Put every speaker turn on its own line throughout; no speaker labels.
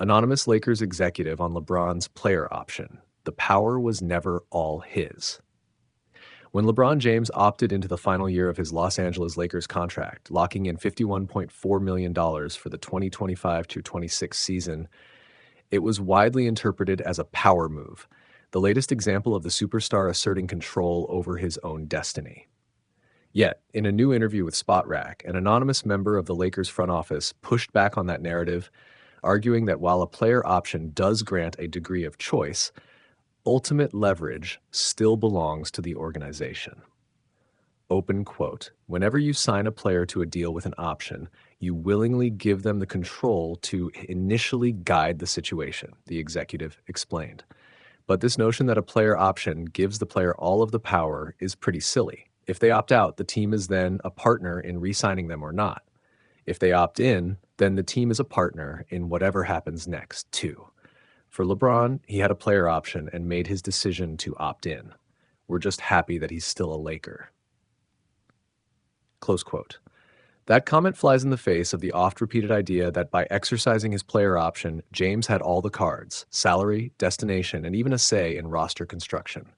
Anonymous Lakers executive on LeBron's player option. The power was never all his. When LeBron James opted into the final year of his Los Angeles Lakers contract, locking in $51.4 million for the 2025-26 season, it was widely interpreted as a power move, the latest example of the superstar asserting control over his own destiny. Yet, in a new interview with SpotRack, an anonymous member of the Lakers front office pushed back on that narrative, arguing that while a player option does grant a degree of choice, ultimate leverage still belongs to the organization. Open quote, "Whenever you sign a player to a deal with an option, you willingly give them the control to initially guide the situation," the executive explained. But this notion that a player option gives the player all of the power is pretty silly. If they opt out, the team is then a partner in re-signing them or not. If they opt in, then the team is a partner in whatever happens next, too. For LeBron, he had a player option and made his decision to opt in. We're just happy that he's still a Laker. Close quote. That comment flies in the face of the oft-repeated idea that by exercising his player option, James had all the cards, salary, destination, and even a say in roster construction.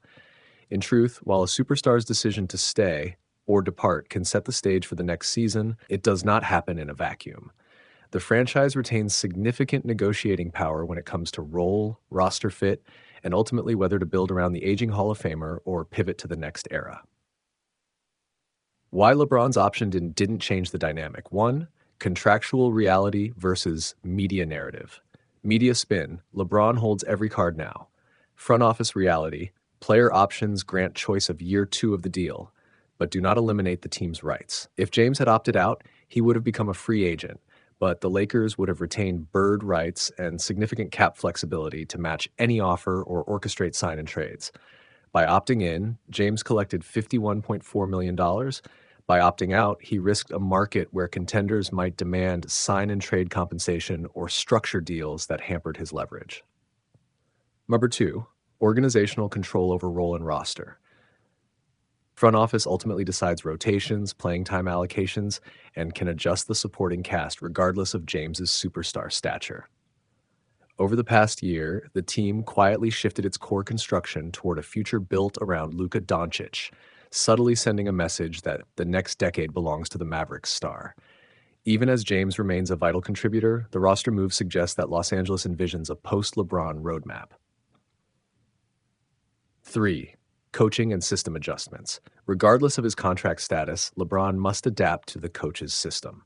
In truth, while a superstar's decision to stay or depart can set the stage for the next season, it does not happen in a vacuum. The franchise retains significant negotiating power when it comes to role, roster fit, and ultimately whether to build around the aging Hall of Famer or pivot to the next era. Why LeBron's option didn't change the dynamic. 1. Contractual reality versus media narrative. Media spin. LeBron holds every card now. Front office reality. Player options grant choice of year 2 of the deal, but do not eliminate the team's rights. If James had opted out, he would have become a free agent, but the Lakers would have retained bird rights and significant cap flexibility to match any offer or orchestrate sign and trades. By opting in, James collected $51.4 million. By opting out, he risked a market where contenders might demand sign and trade compensation or structure deals that hampered his leverage. Number 2, organizational control over role and roster. Front office ultimately decides rotations, playing time allocations, and can adjust the supporting cast regardless of James's superstar stature. Over the past year, the team quietly shifted its core construction toward a future built around Luka Doncic, subtly sending a message that the next decade belongs to the Mavericks star. Even as James remains a vital contributor, the roster move suggests that Los Angeles envisions a post-LeBron roadmap. 3. Coaching and system adjustments. Regardless of his contract status, LeBron must adapt to the coach's system.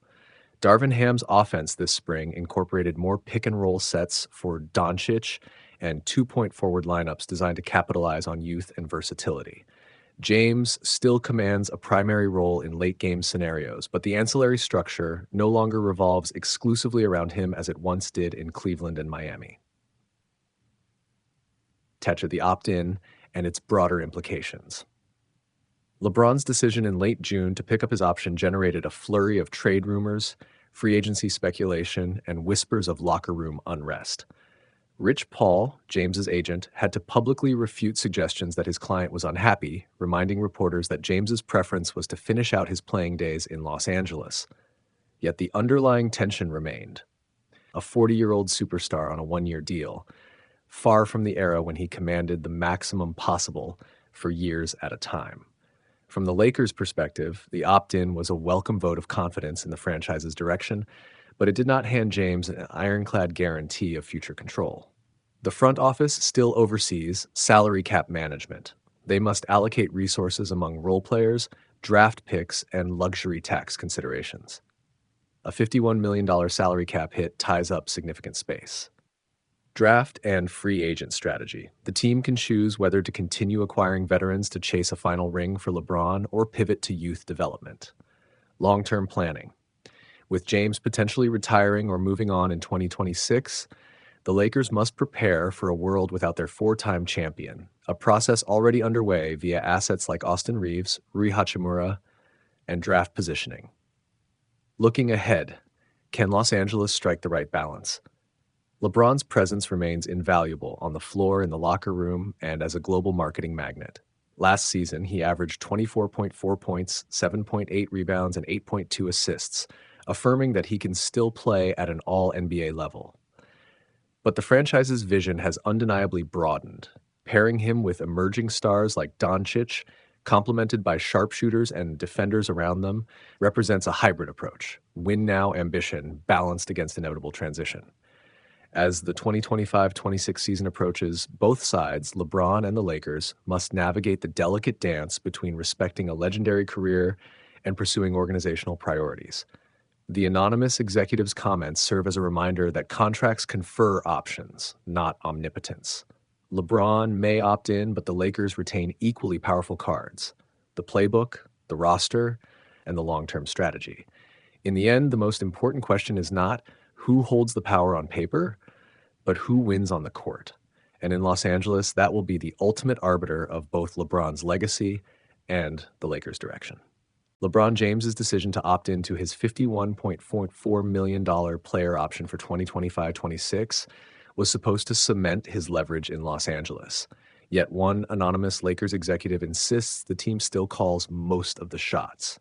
Darvin Ham's offense this spring incorporated more pick-and-roll sets for Doncic and two-point forward lineups designed to capitalize on youth and versatility. James still commands a primary role in late-game scenarios, but the ancillary structure no longer revolves exclusively around him as it once did in Cleveland and Miami. Touch the opt-in and its broader implications. LeBron's decision in late June to pick up his option generated a flurry of trade rumors, free agency speculation, and whispers of locker room unrest. Rich Paul, James's agent, had to publicly refute suggestions that his client was unhappy, reminding reporters that James's preference was to finish out his playing days in Los Angeles. Yet the underlying tension remained. A 40-year-old superstar on a one-year deal, far from the era when he commanded the maximum possible for years at a time. From the Lakers' perspective, the opt-in was a welcome vote of confidence in the franchise's direction, but it did not hand James an ironclad guarantee of future control. The front office still oversees salary cap management. They must allocate resources among role players, draft picks, and luxury tax considerations. A $51 million salary cap hit ties up significant space. Draft and free agent strategy. The team can choose whether to continue acquiring veterans to chase a final ring for LeBron or pivot to youth development. Long-term planning. With James potentially retiring or moving on in 2026, the Lakers must prepare for a world without their four-time champion, a process already underway via assets like Austin Reeves, Rui Hachimura, and draft positioning. Looking ahead, can Los Angeles strike the right balance? LeBron's presence remains invaluable on the floor, in the locker room, and as a global marketing magnet. Last season, he averaged 24.4 points, 7.8 rebounds, and 8.2 assists, affirming that he can still play at an all-NBA level. But the franchise's vision has undeniably broadened, pairing him with emerging stars like Doncic, complemented by sharpshooters and defenders around them, represents a hybrid approach, win-now ambition balanced against inevitable transition. As the 2025-26 season approaches, both sides, LeBron and the Lakers, must navigate the delicate dance between respecting a legendary career and pursuing organizational priorities. The anonymous executive's comments serve as a reminder that contracts confer options, not omnipotence. LeBron may opt in, but the Lakers retain equally powerful cards: the playbook, the roster, and the long-term strategy. In the end, the most important question is not who holds the power on paper, but who wins on the court. And in Los Angeles, that will be the ultimate arbiter of both LeBron's legacy and the Lakers' direction. LeBron James' decision to opt into his $51.4 million player option for 2025-26 was supposed to cement his leverage in Los Angeles. Yet one anonymous Lakers executive insists the team still calls most of the shots.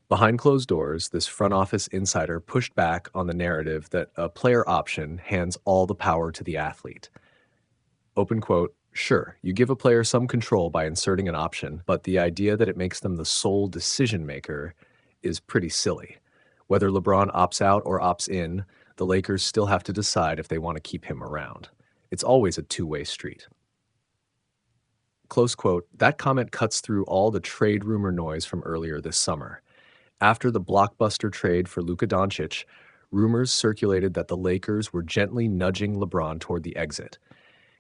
Behind closed doors, this front office insider pushed back on the narrative that a player option hands all the power to the athlete. Open quote, "Sure, you give a player some control by inserting an option, but the idea that it makes them the sole decision maker is pretty silly. Whether LeBron opts out or opts in, the Lakers still have to decide if they want to keep him around. It's always a two-way street." Close quote. That comment cuts through all the trade rumor noise from earlier this summer. After the blockbuster trade for Luka Doncic, rumors circulated that the Lakers were gently nudging LeBron toward the exit.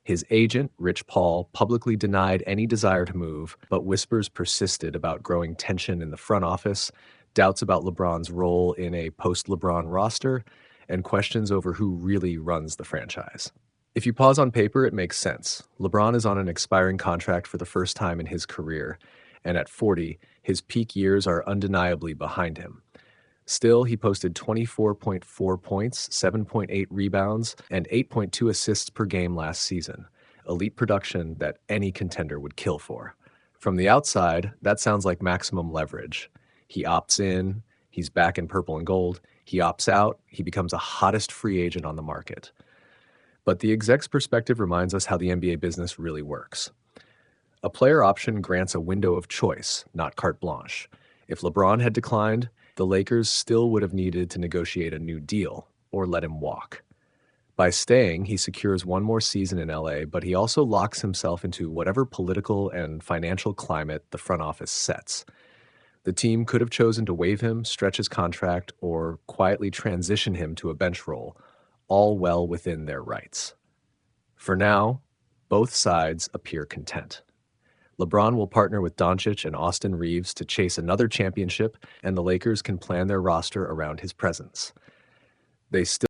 His agent, Rich Paul, publicly denied any desire to move, but whispers persisted about growing tension in the front office, doubts about LeBron's role in a post-LeBron roster, and questions over who really runs the franchise. If you pause on paper, it makes sense. LeBron is on an expiring contract for the first time in his career, and at 40, his peak years are undeniably behind him. Still, he posted 24.4 points, 7.8 rebounds, and 8.2 assists per game last season, elite production that any contender would kill for. From the outside, that sounds like maximum leverage. He opts in, he's back in purple and gold. He opts out, he becomes a hottest free agent on the market. But the exec's perspective reminds us how the NBA business really works. A player option grants a window of choice, not carte blanche. If LeBron had declined, the Lakers still would have needed to negotiate a new deal or let him walk. By staying, he secures one more season in LA, but he also locks himself into whatever political and financial climate the front office sets. The team could have chosen to waive him, stretch his contract, or quietly transition him to a bench role, all well within their rights. For now, both sides appear content. LeBron will partner with Doncic and Austin Reeves to chase another championship, and the Lakers can plan their roster around his presence. They still